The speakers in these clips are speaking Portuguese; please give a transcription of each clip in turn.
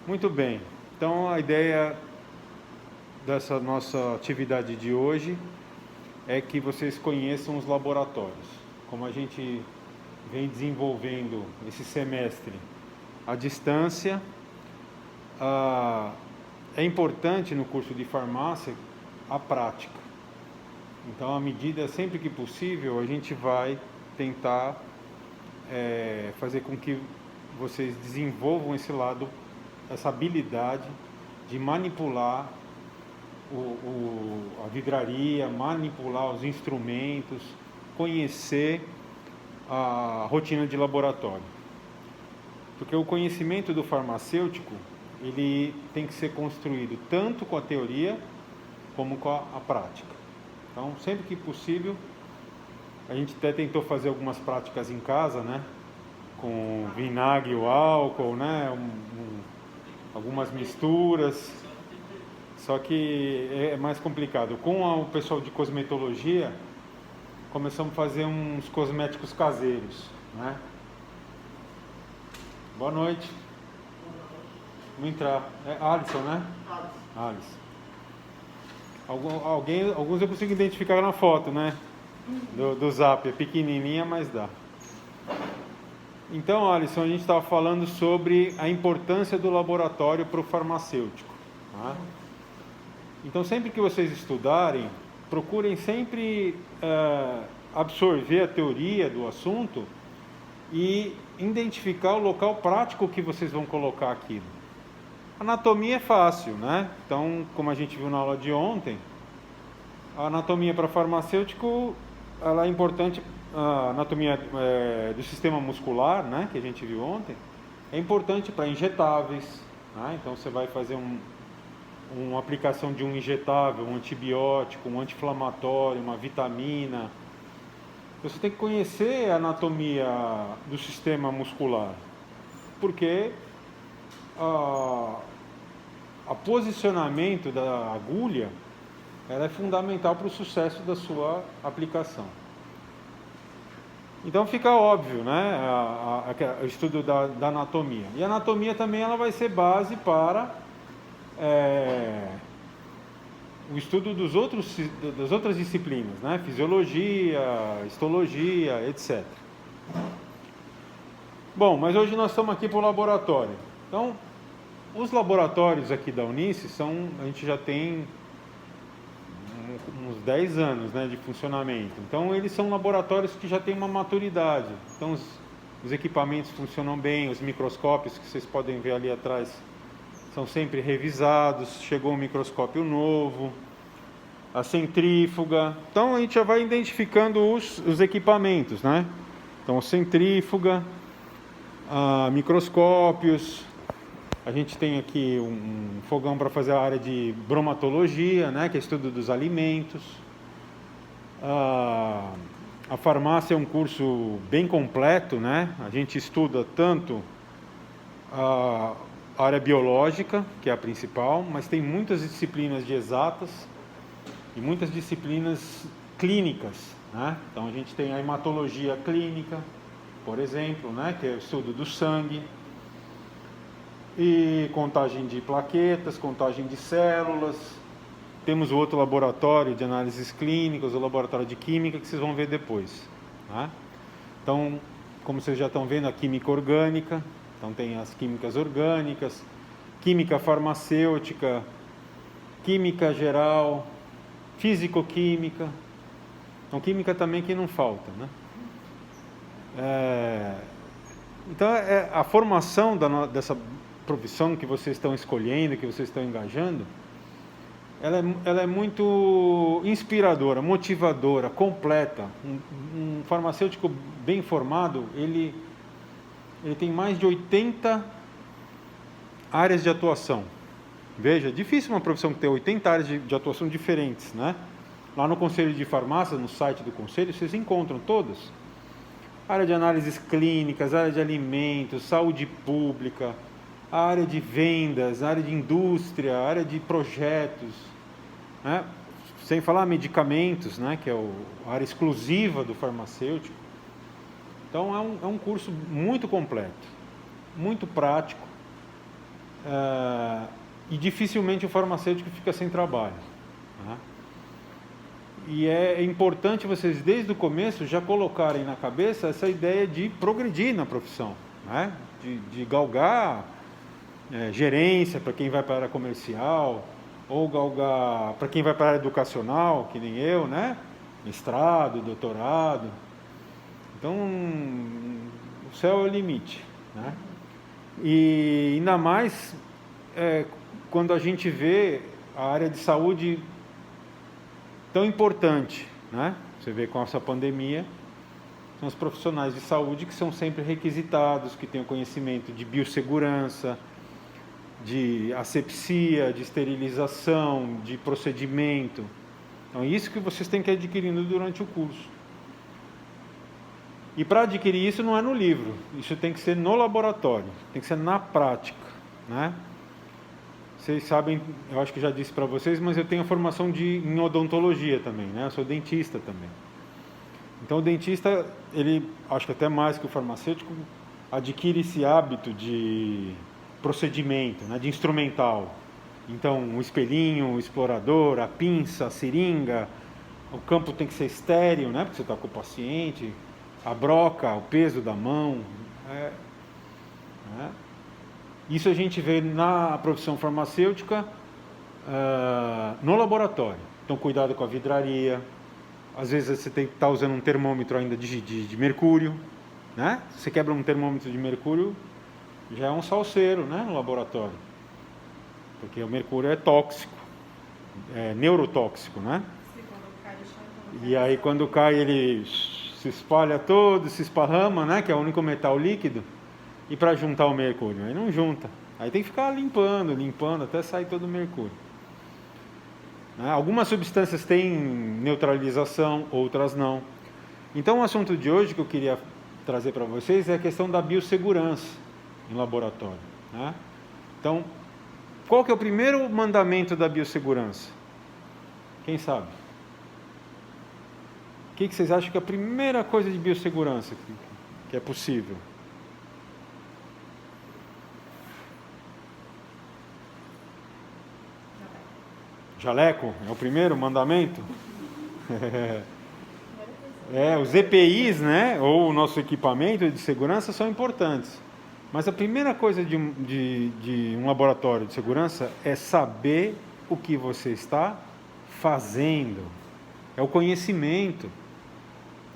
Muito bem, então a ideia dessa nossa atividade de hoje é que vocês conheçam os laboratórios. Como a gente vem desenvolvendo esse semestre à distância, é importante no curso de farmácia a prática. Então, à medida, sempre que possível, a gente vai tentar fazer com que vocês desenvolvam esse lado, essa habilidade de manipular a vidraria, manipular os instrumentos, conhecer a rotina de laboratório. Porque o conhecimento do farmacêutico, ele tem que ser construído tanto com a teoria como com a prática. Então, sempre que possível, a gente até tentou fazer algumas práticas em casa, né? Com vinagre ou álcool, né? Algumas misturas. Só que é mais complicado. Com o pessoal de cosmetologia, começamos a fazer uns cosméticos caseiros, né? Boa noite. Vamos entrar. É Alisson, né? Alisson. Alguns eu consigo identificar na foto, né? Do Zap. É pequenininha, mas dá. Então, Alisson, a gente estava falando sobre a importância do laboratório para o farmacêutico. Tá? Então, sempre que vocês estudarem, procurem sempre absorver a teoria do assunto e identificar o local prático que vocês vão colocar aquilo. Anatomia é fácil, né? Então, como a gente viu na aula de ontem, a anatomia para farmacêutico, ela é importante, a anatomia do sistema muscular, né, que a gente viu ontem, é importante para injetáveis, né? Então, você vai fazer uma aplicação de um injetável, um antibiótico, um anti-inflamatório, uma vitamina. Você tem que conhecer a anatomia do sistema muscular, porque o posicionamento da agulha ela é fundamental para o sucesso da sua aplicação. Então fica óbvio, né, o estudo da anatomia. E a anatomia também ela vai ser base para o estudo das outras disciplinas, né, fisiologia, histologia, etc. Bom, mas hoje nós estamos aqui para o laboratório. Então, os laboratórios aqui da Unice a gente já tem uns 10 anos, né, de funcionamento. Então, eles são laboratórios que já têm uma maturidade. Então, os equipamentos funcionam bem, os microscópios que vocês podem ver ali atrás são sempre revisados, chegou um microscópio novo, a centrífuga. Então, a gente já vai identificando os equipamentos, né? Então, centrífuga, microscópios. A gente tem aqui um fogão para fazer a área de bromatologia, né, que é estudo dos alimentos. A farmácia é um curso bem completo, né? A gente estuda tanto a área biológica, que é a principal, mas tem muitas disciplinas de exatas e muitas disciplinas clínicas, né? Então a gente tem a hematologia clínica, por exemplo, né, que é o estudo do sangue. E contagem de plaquetas, contagem de células. Temos o outro laboratório de análises clínicas, o laboratório de química, que vocês vão ver depois. Tá? Então, como vocês já estão vendo, a química orgânica. Então, tem as químicas orgânicas, química farmacêutica, química geral, físico-química. Então, química também que não falta, né? Então, a formação dessa profissão que vocês estão escolhendo, que vocês estão engajando, ela é muito inspiradora, motivadora, completa. Um farmacêutico bem formado, ele tem mais de 80 áreas de atuação. Veja, difícil uma profissão que tem 80 áreas de atuação diferentes, né? Lá no Conselho de Farmácia, no site do Conselho, vocês encontram todas. Área de análises clínicas, área de alimentos, saúde pública, a área de vendas, a área de indústria, a área de projetos, né? Sem falar medicamentos, né? Que é a área exclusiva do farmacêutico. Então é um curso muito completo, muito prático, e dificilmente o farmacêutico fica sem trabalho. Né? E é importante vocês, desde o começo, já colocarem na cabeça essa ideia de progredir na profissão, né? de galgar gerência para quem vai para a área comercial, ou galgar para quem vai para a área educacional, que nem eu, né? Mestrado, doutorado. Então, o céu é o limite. Né? E ainda mais quando a gente vê a área de saúde tão importante, né? Você vê com essa pandemia, são os profissionais de saúde que são sempre requisitados, que têm o conhecimento de biossegurança, de asepsia, de esterilização, de procedimento. Então, isso que vocês têm que ir adquirindo durante o curso. E para adquirir isso não é no livro, isso tem que ser no laboratório, tem que ser na prática, né? Vocês sabem, eu acho que já disse para vocês, mas eu tenho a formação em odontologia também, né? Eu sou dentista também. Então o dentista, ele, acho que até mais que o farmacêutico, adquire esse hábito de procedimento, né? De instrumental. Então o espelhinho, o explorador, a pinça, a seringa, o campo tem que ser estéril, né? Porque você está com o paciente, a broca, o peso da mão. Isso a gente vê na profissão farmacêutica, no laboratório. Então, cuidado com a vidraria. Às vezes você tem que estar usando um termômetro ainda de mercúrio. Né? Se você quebra um termômetro de mercúrio, já é um salseiro, né, no laboratório. Porque o mercúrio é tóxico, é neurotóxico, né? E aí quando cai ele se espalha todo, se esparrama, né, que é o único metal líquido. E para juntar o mercúrio? Aí não junta. Aí tem que ficar limpando, até sair todo o mercúrio. Algumas substâncias têm neutralização, outras não. Então o assunto de hoje que eu queria trazer para vocês é a questão da biossegurança em laboratório. Né? Então, qual que é o primeiro mandamento da biossegurança? Quem sabe? O que vocês acham que é a primeira coisa de biossegurança que é possível? Jaleco é o primeiro mandamento? Os EPIs, né, ou o nosso equipamento de segurança são importantes. Mas a primeira coisa de um laboratório de segurança é saber o que você está fazendo. É o conhecimento.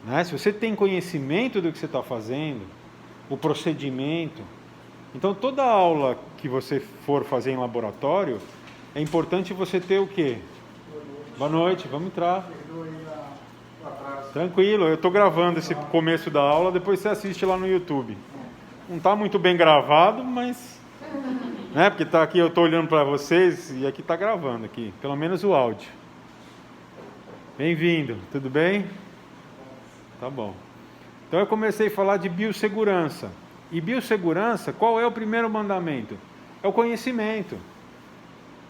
Né? Se você tem conhecimento do que você está fazendo, o procedimento. Então, toda aula que você for fazer em laboratório, é importante você ter o quê? Boa noite, vamos entrar. Tranquilo, eu estou gravando esse começo da aula, depois você assiste lá no YouTube. Não está muito bem gravado, mas... Né, porque tá aqui, eu estou olhando para vocês e aqui está gravando, aqui, pelo menos o áudio. Bem-vindo, tudo bem? Tá bom. Então eu comecei a falar de biossegurança. E biossegurança, qual é o primeiro mandamento? É o conhecimento.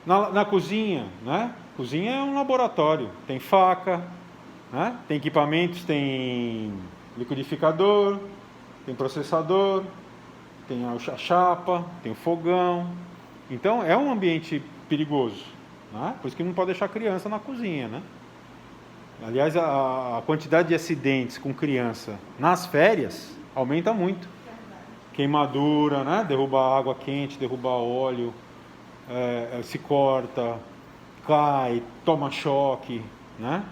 Na cozinha, né? Cozinha é um laboratório, tem faca, né? Tem equipamentos, tem liquidificador, tem processador, tem a chapa, tem o fogão. Então é um ambiente perigoso, né? Por isso que não pode deixar criança na cozinha, né? Aliás, a quantidade de acidentes com criança nas férias aumenta muito. Queimadura, né? Derrubar água quente, derrubar óleo. Se corta, cai, toma choque, né?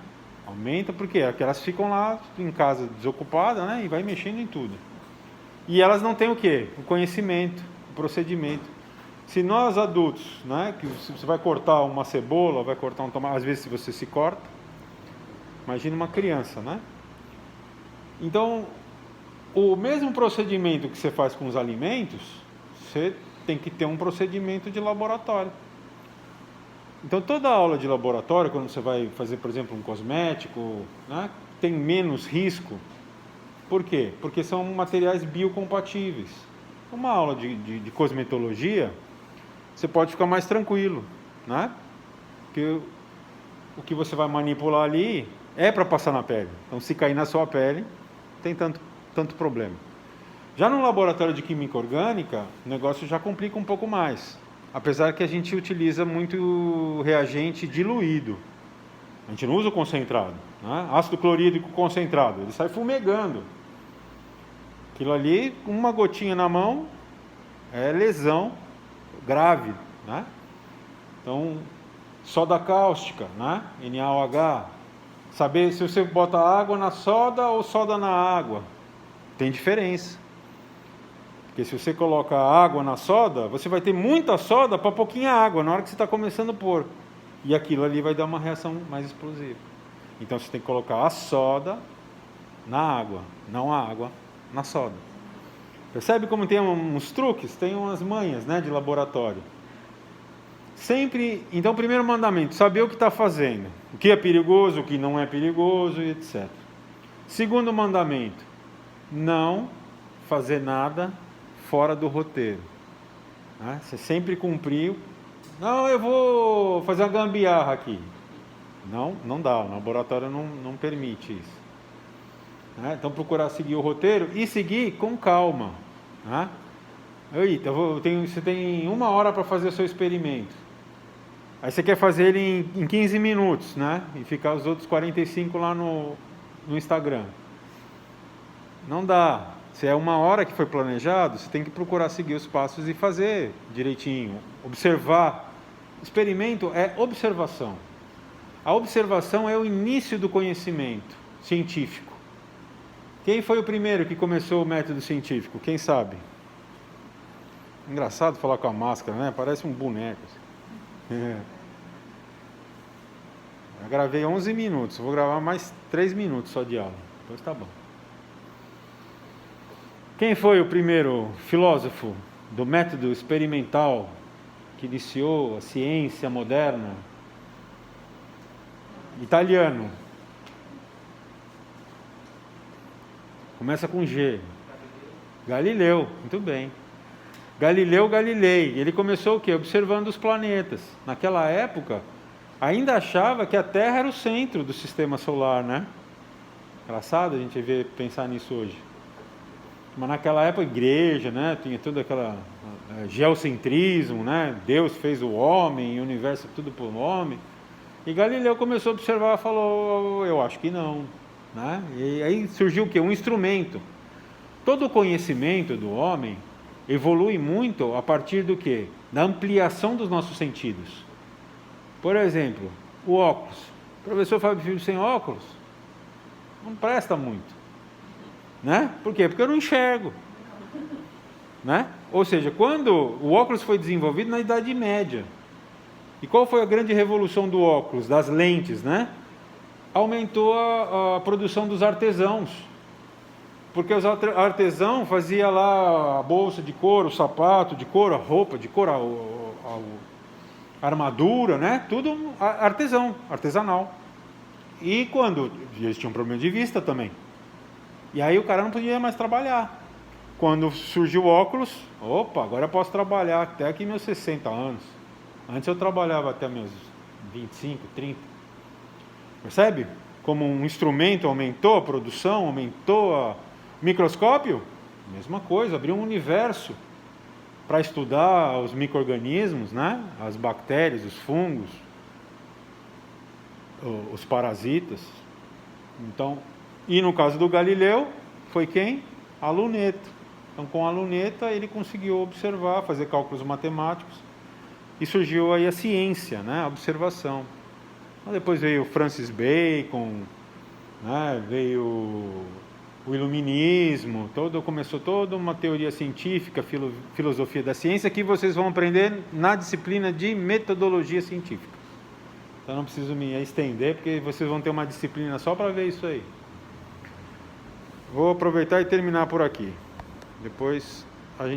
Aumenta porque elas ficam lá em casa desocupadas, né? E vai mexendo em tudo. E elas não têm o quê? O conhecimento, o procedimento. Se nós adultos, né? Que você vai cortar uma cebola, vai cortar um tomate, às vezes se você se corta, imagina uma criança, né? Então, o mesmo procedimento que você faz com os alimentos, você tem que ter um procedimento de laboratório. Então, toda aula de laboratório, quando você vai fazer, por exemplo, um cosmético, né, tem menos risco. Por quê? Porque são materiais biocompatíveis. Uma aula de cosmetologia, você pode ficar mais tranquilo, né? Porque o que você vai manipular ali é para passar na pele. Então, se cair na sua pele, não tem tanto problema. Já no laboratório de química orgânica, o negócio já complica um pouco mais. apesar que a gente utiliza muito reagente diluído. A gente não usa o concentrado, né? Ácido clorídrico concentrado, ele sai fumegando. Aquilo ali, uma gotinha na mão, é lesão grave, né? Então, soda cáustica, né? NaOH. Saber se você bota água na soda ou soda na água. Tem diferença. Porque se você coloca água na soda, você vai ter muita soda para pouquinha água na hora que você está começando a pôr. E aquilo ali vai dar uma reação mais explosiva. Então você tem que colocar a soda na água, não a água na soda. Percebe como tem uns truques? Tem umas manhas, né, de laboratório. Sempre, então, primeiro mandamento, saber o que está fazendo. O que é perigoso, o que não é perigoso, etc. Segundo mandamento, não fazer nada fora do roteiro. Né? Você sempre cumpriu. Não, eu vou fazer uma gambiarra aqui. Não dá, o laboratório não permite isso. Né? Então, procurar seguir o roteiro e seguir com calma. Né? Eita, você tem 1 hora para fazer o seu experimento. Aí você quer fazer ele em 15 minutos, né? E ficar os outros 45 lá no Instagram. Não dá. Se é 1 hora que foi planejado, você tem que procurar seguir os passos e fazer direitinho. Observar. Experimento é observação. A observação é o início do conhecimento científico. Quem foi o primeiro que começou o método científico? Quem sabe? Engraçado falar com a máscara, né? Parece um boneco. Eu gravei 11 minutos, vou gravar mais 3 minutos só de aula. Depois tá bom. Quem foi o primeiro filósofo do método experimental que iniciou a ciência moderna? Italiano. Começa com G. Galileu, muito bem. Galileu Galilei, ele começou o quê? Observando os planetas. Naquela época, ainda achava que a Terra era o centro do sistema solar, né? Engraçado a gente pensar nisso hoje. Mas naquela época, a igreja, né? Tinha toda aquela geocentrismo, né? Deus fez o homem, o universo tudo por homem. E Galileu começou a observar e falou, eu acho que não. Né? E aí surgiu o quê? Um instrumento. Todo o conhecimento do homem evolui muito a partir do quê? Da ampliação dos nossos sentidos. Por exemplo, o óculos. O professor Fábio Filho sem óculos não presta muito. Né? Por quê? Porque eu não enxergo. Né? Ou seja, quando o óculos foi desenvolvido na Idade Média. E qual foi a grande revolução do óculos, das lentes, né? Aumentou a produção dos artesãos. Porque os artesãos faziam lá a bolsa de couro, o sapato de couro, a roupa de couro, a armadura, né? Tudo artesanal. E quando eles tinham problema de vista também. E aí o cara não podia mais trabalhar. Quando surgiu o óculos, opa, agora eu posso trabalhar até aqui meus 60 anos. Antes eu trabalhava até meus 25, 30. Percebe? Como um instrumento aumentou a produção, aumentou o microscópio, mesma coisa, abriu um universo para estudar os micro-organismos, né? As bactérias, os fungos, os parasitas. Então, e no caso do Galileu, foi quem? A luneta. Então, com a luneta, ele conseguiu observar, fazer cálculos matemáticos, e surgiu aí a ciência, né? A observação. Depois veio Francis Bacon, né? Veio o iluminismo, começou toda uma teoria científica, filosofia da ciência, que vocês vão aprender na disciplina de metodologia científica. Então não preciso me estender, porque vocês vão ter uma disciplina só para ver isso aí. Vou aproveitar e terminar por aqui. Depois a gente